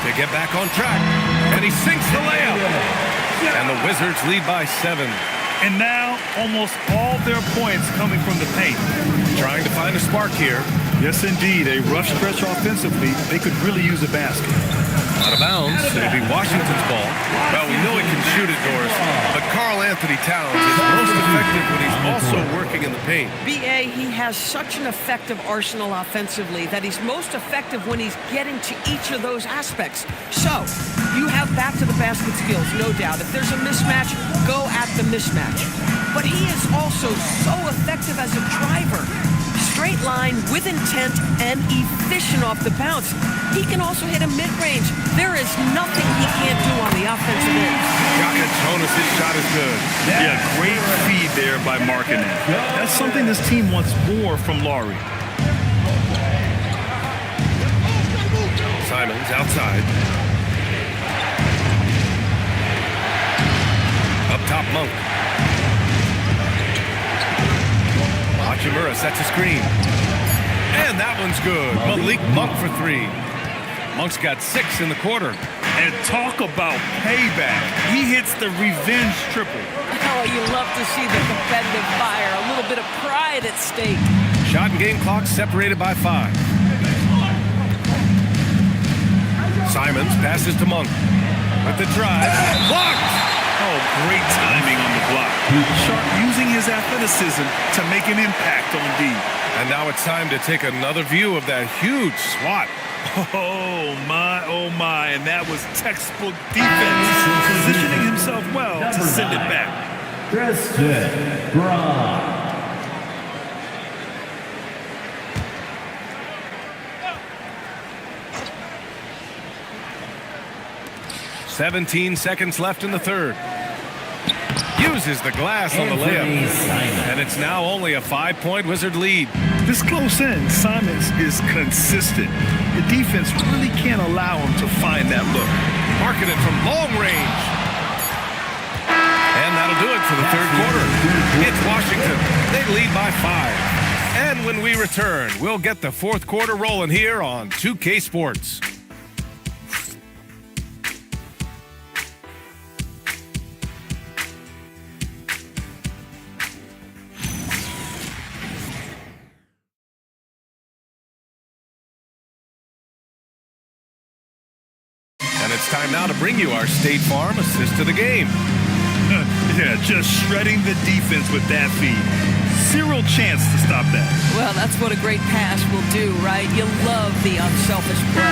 They get back on track, and he sinks the layup. And the Wizards lead by 7. And now, almost all their points coming from the paint. Trying to find a spark here. Yes, indeed. A rough stretch offensively. They could really use a basket. Out of bounds. It'll be Washington's ball. Well, we know he can shoot it, Doris, but Karl Anthony Towns is most effective when he's also working in the paint. B.A., he has such an effective arsenal offensively that he's most effective when he's getting to each of those aspects. So, you have back to the basket skills, no doubt. If there's a mismatch, go at the mismatch. But he is also so effective as a driver. Straight line, with intent, and efficient off the bounce. He can also hit a mid-range. There is nothing he can't do on the offensive end. Jonas' shot is good. Yeah, great feed there by Markkanen. That's something this team wants more from Laurie. Simons outside. Up top, Monk. Hachimura sets a screen. And that one's good. Malik Monk for three. Monk's got 6 in the quarter. And talk about payback. He hits the revenge triple. Oh, you love to see the competitive fire. A little bit of pride at stake. Shot and game clock separated by 5. Simons passes to Monk. With the drive. Blocked! Oh, great timing on the block. Sharp using his athleticism to make an impact on D. And now it's time to take another view of that huge swat. Oh, my. And that was textbook defense. Positioning himself well to send it back. Tristan Braun. 17 seconds left in the third. Uses the glass on the layup. And it's now only a 5-point Wizard lead. This close in, Simons is consistent. The defense really can't allow him to find that look. Markkanen from long range. And that'll do it for the third quarter. It's Washington. They lead by 5. And when we return, we'll get the fourth quarter rolling here on 2K Sports. And it's time now to bring you our State Farm assist to the game. Yeah, just shredding the defense with that feed. Zero chance to stop that. Well, that's what a great pass will do, right? You love the unselfish play.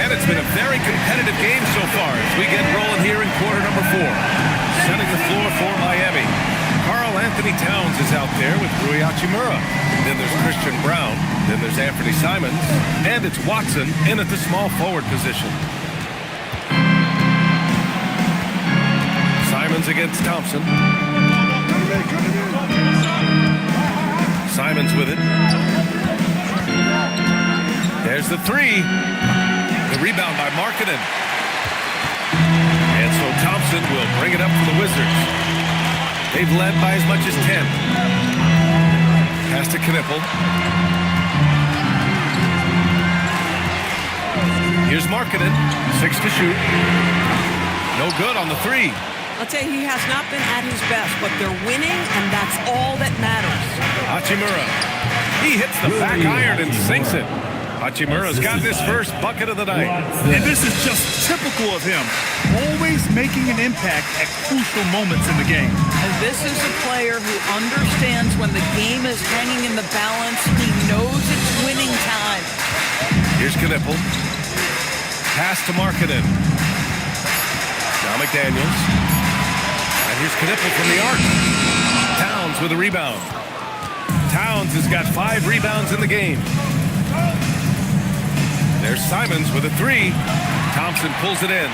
And it's been a very competitive game so far as we get rolling here in quarter number 4. Setting the floor for Miami. Karl Anthony Towns is out there with Rui Hachimura. Then there's Christian Brown. Then there's Anthony Simons. And it's Watson in at the small forward position. Simons against Thompson. Simons with it. There's the 3. The rebound by Markkanen. And so Thompson will bring it up for the Wizards. They've led by as much as 10. Pass to Knippel. Here's Markkanen. 6 to shoot. No good on the 3. I'll tell you, he has not been at his best, but they're winning, and that's all that matters. Hachimura. He hits the back iron and sinks it. Hachimura's got his first bucket of the night. And this is just typical of him. Always making an impact at crucial moments in the game. And this is a player who understands when the game is hanging in the balance. He knows it's winning time. Here's Knippel. Pass to Markkanen. Now McDaniels. And here's Knippel from the arc. Towns with a rebound. Towns has got 5 rebounds in the game. There's Simons with a 3. Thompson pulls it in.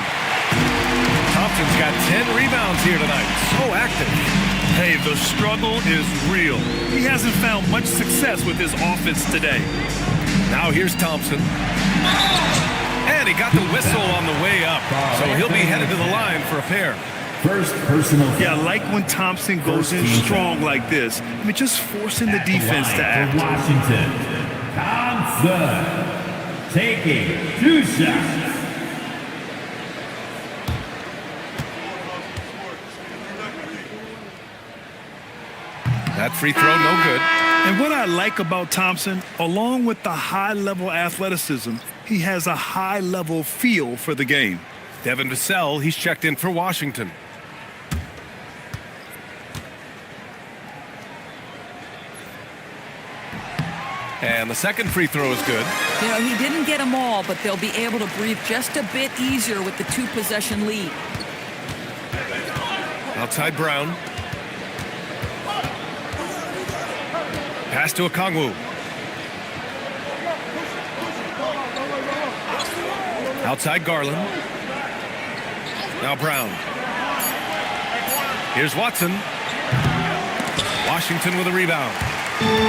Thompson's got 10 rebounds here tonight. So active. Hey, the struggle is real. He hasn't found much success with his offense today. Now here's Thompson. And he got the whistle on the way up. So he'll be headed to the line for a pair. First personal. Yeah, I like when Thompson goes in strong like this. I mean, just forcing the defense to act. Washington. Thompson taking 2 shots. That free throw, no good. And what I like about Thompson, along with the high-level athleticism, He has a high-level feel for the game. Devin Vassell, he's checked in for Washington. And the second free throw is good. You know, he didn't get them all, but they'll be able to breathe just a bit easier with the 2-possession lead. Outside Brown. Pass to Okongwu. Outside Garland. Now Brown. Here's Watson. Washington with a rebound.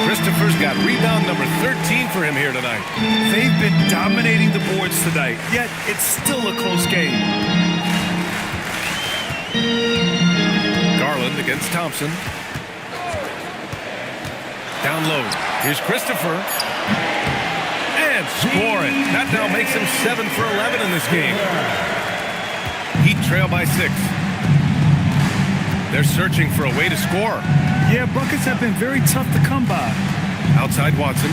Christopher's got rebound number 13 for him here tonight. They've been dominating the boards tonight, yet it's still a close game. Garland against Thompson. Down low. Here's Christopher. And scoring. That now makes him 7 for 11 in this game. Heat trail by 6. They're searching for a way to score. Yeah, buckets have been very tough to come by. Outside Watson.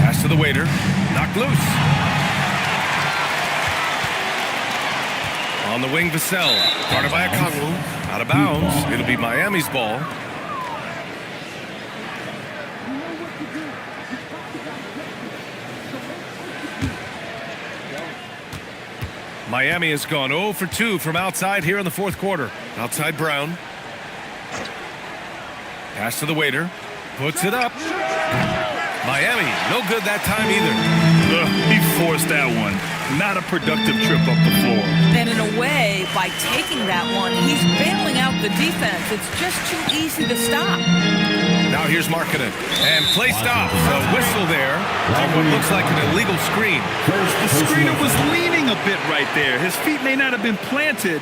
Pass to the waiter. Knocked loose. On the wing, Vassell. Guarded by Okongwu. Out of bounds. It'll be Miami's ball. Miami has gone 0 for 2 from outside here in the fourth quarter. Outside Brown. Pass to the waiter. Puts it up. Miami, no good that time either. He forced that one. Not a productive trip up the floor. And in a way, by taking that one, he's bailing out the defense. It's just too easy to stop. Now here's Markkanen. And play stops. A whistle there on what looks like an illegal screen. The screener was leaning a bit right there. His feet may not have been planted.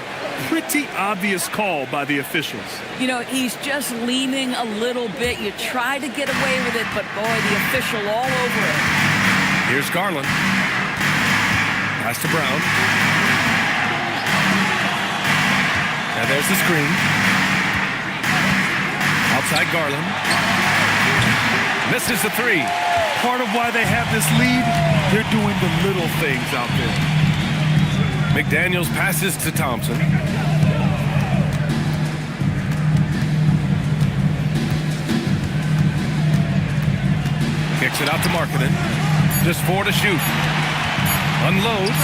Pretty obvious call by the officials. You know, he's just leaning a little bit. You try to get away with it, but boy, the official all over it. Here's Garland. Pass to Brown. And there's the screen. Outside Garland. Misses the 3. Part of why they have this lead, they're doing the little things out there. McDaniels passes to Thompson. Kicks it out to Markkanen. Just 4 to shoot. Unloads.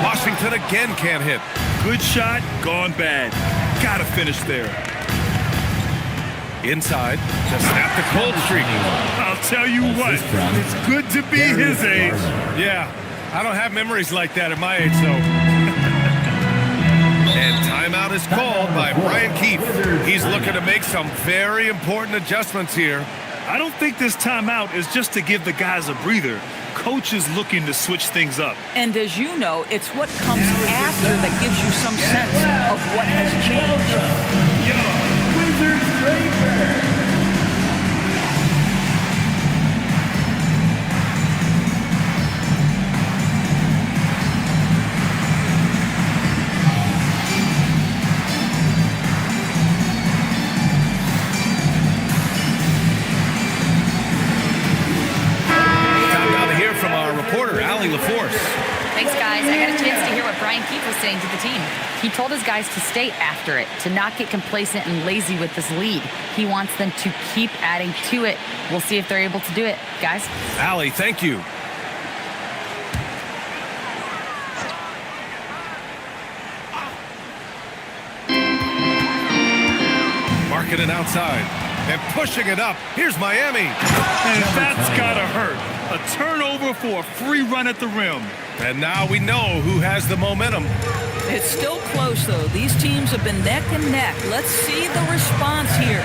Washington again can't hit. Good shot, gone bad. Gotta finish there. Inside to snap the cold streak. I'll tell you what, it's good to be his age. Yeah, I don't have memories like that at my age, so. And timeout is called by Brian Keefe. He's looking to make some very important adjustments here. I don't think this timeout is just to give the guys a breather. Coach is looking to switch things up. And as you know, it's what comes after that gives you some sense of what has changed. Wizards Draper. Thanks, guys. I got a chance to hear what Brian Keefe was saying to the team. He told his guys to stay after it, to not get complacent and lazy with this lead. He wants them to keep adding to it. We'll see if they're able to do it, guys. Allie, thank you. Markkanen outside and pushing it up. Here's Miami. And that's gotta hurt. A turnover for a free run at the rim. And now we know who has the momentum. It's still close, though. These teams have been neck and neck. Let's see the response here.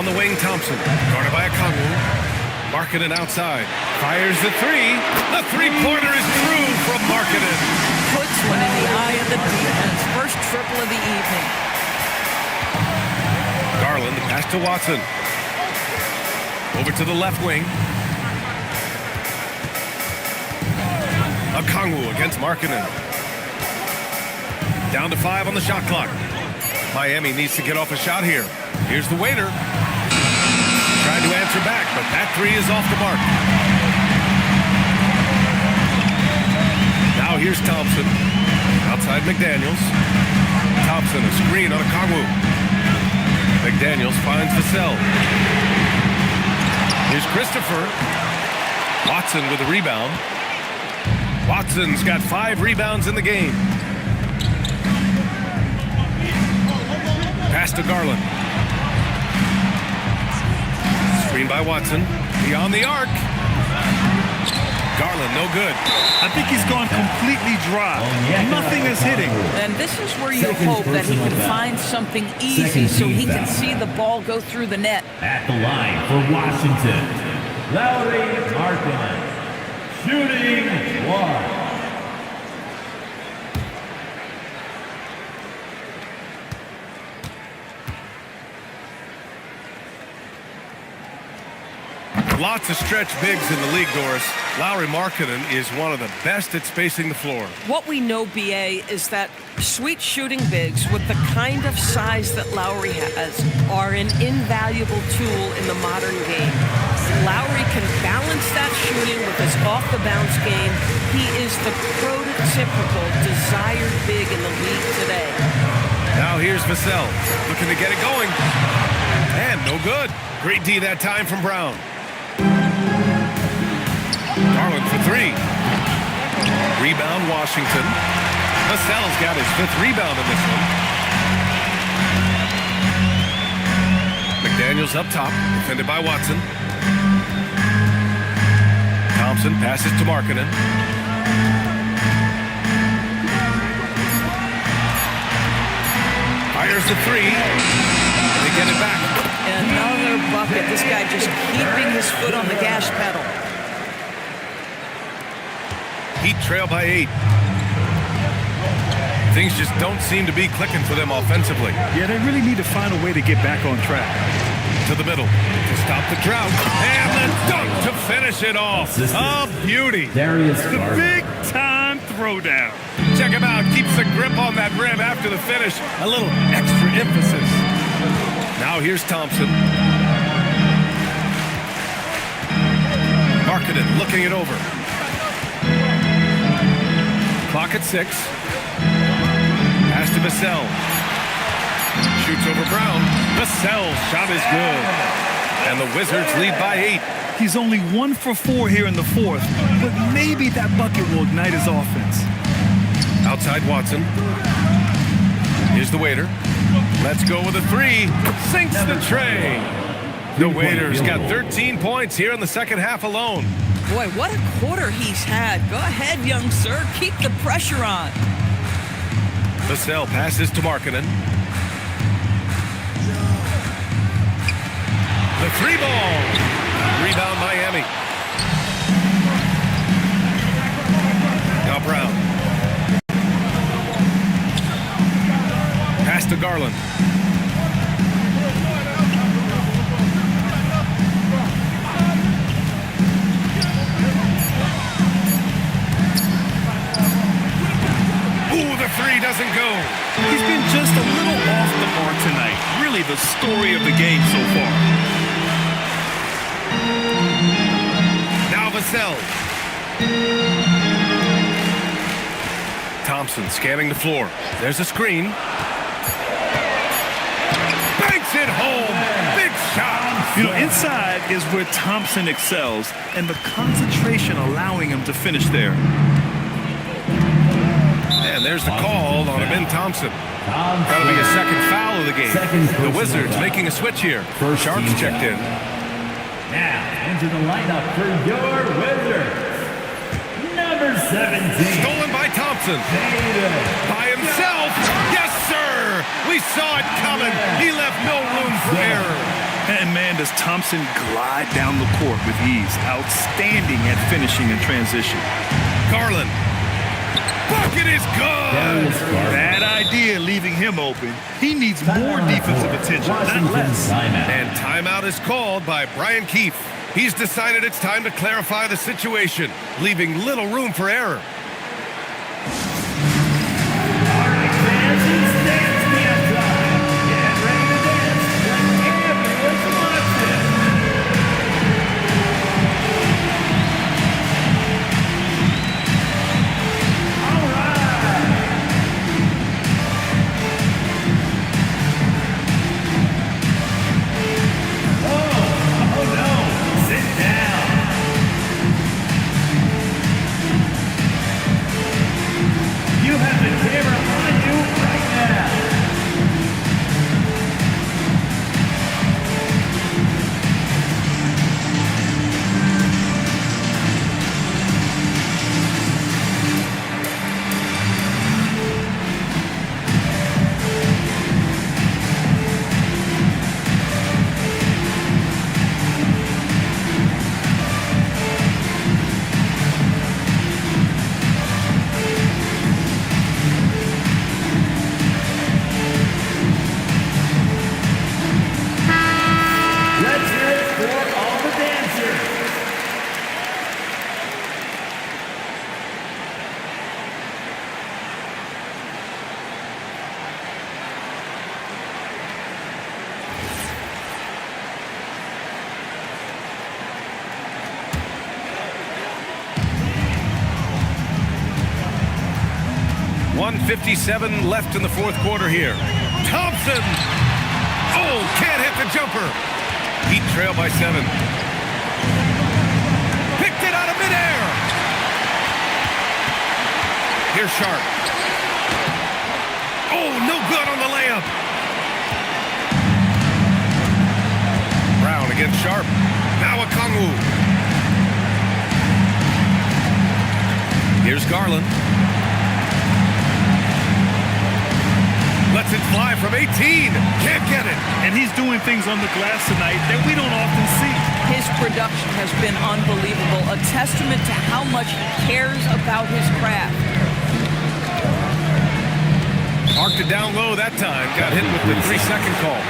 On the wing, Thompson. Guarded by Okongwu. Markkanen outside. Fires the 3. The three-pointer is true from Markkanen. Puts one in the eye of the defense. First triple of the evening. Garland, the pass to Watson. Over to the left wing. Okongwu against Markkanen. Down to 5 on the shot clock. Miami needs to get off a shot here. Here's the waiter. but that three is off the mark. Now here's Thompson. Outside McDaniels. Thompson, a screen on a Kongwu. McDaniels finds Vassell. Here's Christopher. Watson with a rebound. Watson's got 5 rebounds in the game. Pass to Garland. Screen by Watson. Beyond the arc. Garland, no good. I think he's gone completely dry. Nothing is hitting. And this is where you hope that he can find something easy so he can see the ball go through the net. At the line for Washington, Lauri Markkanen, shooting 1. Lots of stretch bigs in the league, Doris. Lauri Markkanen is one of the best at spacing the floor. What we know, BA, is that sweet shooting bigs with the kind of size that Lowry has are an invaluable tool in the modern game. Lowry can balance that shooting with his off-the-bounce game. He is the prototypical desired big in the league today. Now here's Vassell, looking to get it going. And no good. Great D that time from Brown. Garland for 3. Rebound, Washington. Vassell's got his 5th rebound in this one. McDaniels up top, defended by Watson. Thompson passes to Markkanen. Fires the 3. They get it back. Another bucket. This guy just keeping his foot on the gas pedal. Heat trail by 8. Things just don't seem to be clicking for them offensively. Yeah, they really need to find a way to get back on track. To the middle to stop the drought. And the dunk to finish it off. A beauty. The big-time throwdown. Check him out. Keeps the grip on that rim after the finish. A little extra emphasis. Now here's Thompson. Markkanen looking it over. Clock at 6. Pass to Vassell. Shoots over Brown. Vassell's shot is good. And the Wizards lead by 8. He's only 1 for 4 here in the 4th, but maybe that bucket will ignite his offense. Outside Watson. Here's the waiter. Let's go with a 3. Sinks the tray. The Waiters got 13 points here in the second half alone. Boy, what a quarter he's had. Go ahead, young sir. Keep the pressure on. Vassell passes to Markkanen. The 3 ball. Rebound Miami. Now Brown. Pass to Garland. Ooh, the 3 doesn't go. He's been just a little off the mark tonight. Really the story of the game so far. Now Vassell. Thompson scanning the floor. There's a screen. Banks it home. Big shot. You know, inside is where Thompson excels, and the concentration allowing him to finish there. And there's the call on Ben Thompson. That'll be a second foul of the game. The Wizards making a switch here. Sharps checked in. Now, into the lineup for your Wizards, number 17. Stolen by Thompson. By himself. Yes, sir. We saw it coming. He left no room for error. And man, does Thompson glide down the court with ease. Outstanding at finishing in transition. Garland. Bucket is good. Bad idea leaving him open. He needs more defensive attention, not less. And timeout is called by Brian Keefe. He's decided it's time to clarify the situation, leaving little room for error. 1:57 left in the fourth quarter here. Thompson! Oh, can't hit the jumper. Heat trail by 7. Picked it out of midair. Here's Sharp. Oh, no good on the layup. Brown against Sharp. Now Okongwu. Here's Garland. Lets it fly from 18. Can't get it. And he's doing things on the glass tonight that we don't often see. His production has been unbelievable, a testament to how much he cares about his craft. Marked it down low that time. Got hit with the 3-second call.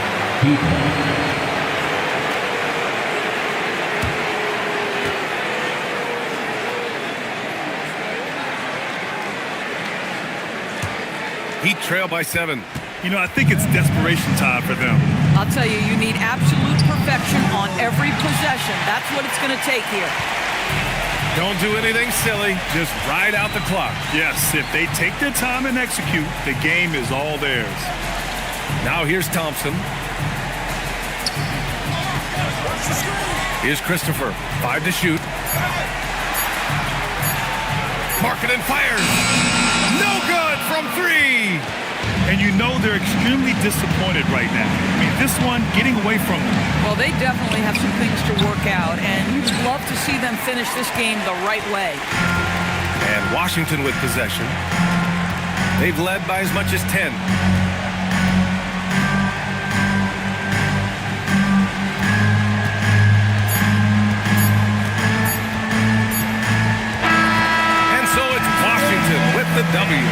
Heat trail by 7. You know, I think it's desperation time for them. I'll tell you, you need absolute perfection on every possession. That's what it's going to take here. Don't do anything silly. Just ride out the clock. Yes, if they take their time and execute, the game is all theirs. Now here's Thompson. Here's Christopher. 5 to shoot. Markkanen fires. No good from 3. And you know they're extremely disappointed right now. I mean, this one getting away from them. Well, they definitely have some things to work out, and you'd love to see them finish this game the right way. And Washington with possession. They've led by as much as 10. And so it's Washington with the W.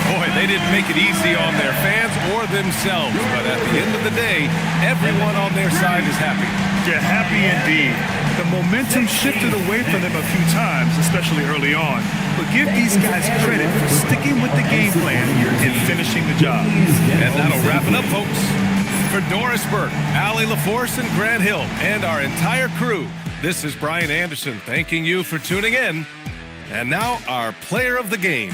Boy, they didn't make it easy on their fans or themselves, but at the end of the day, everyone on their side is happy. They're happy indeed. The momentum shifted away from them a few times, especially early on. But give these guys credit for sticking with the game plan and finishing the job. And that'll wrap it up, folks. For Doris Burke, Allie LaForce, and Grant Hill, and our entire crew, this is Brian Anderson thanking you for tuning in. And now our player of the game.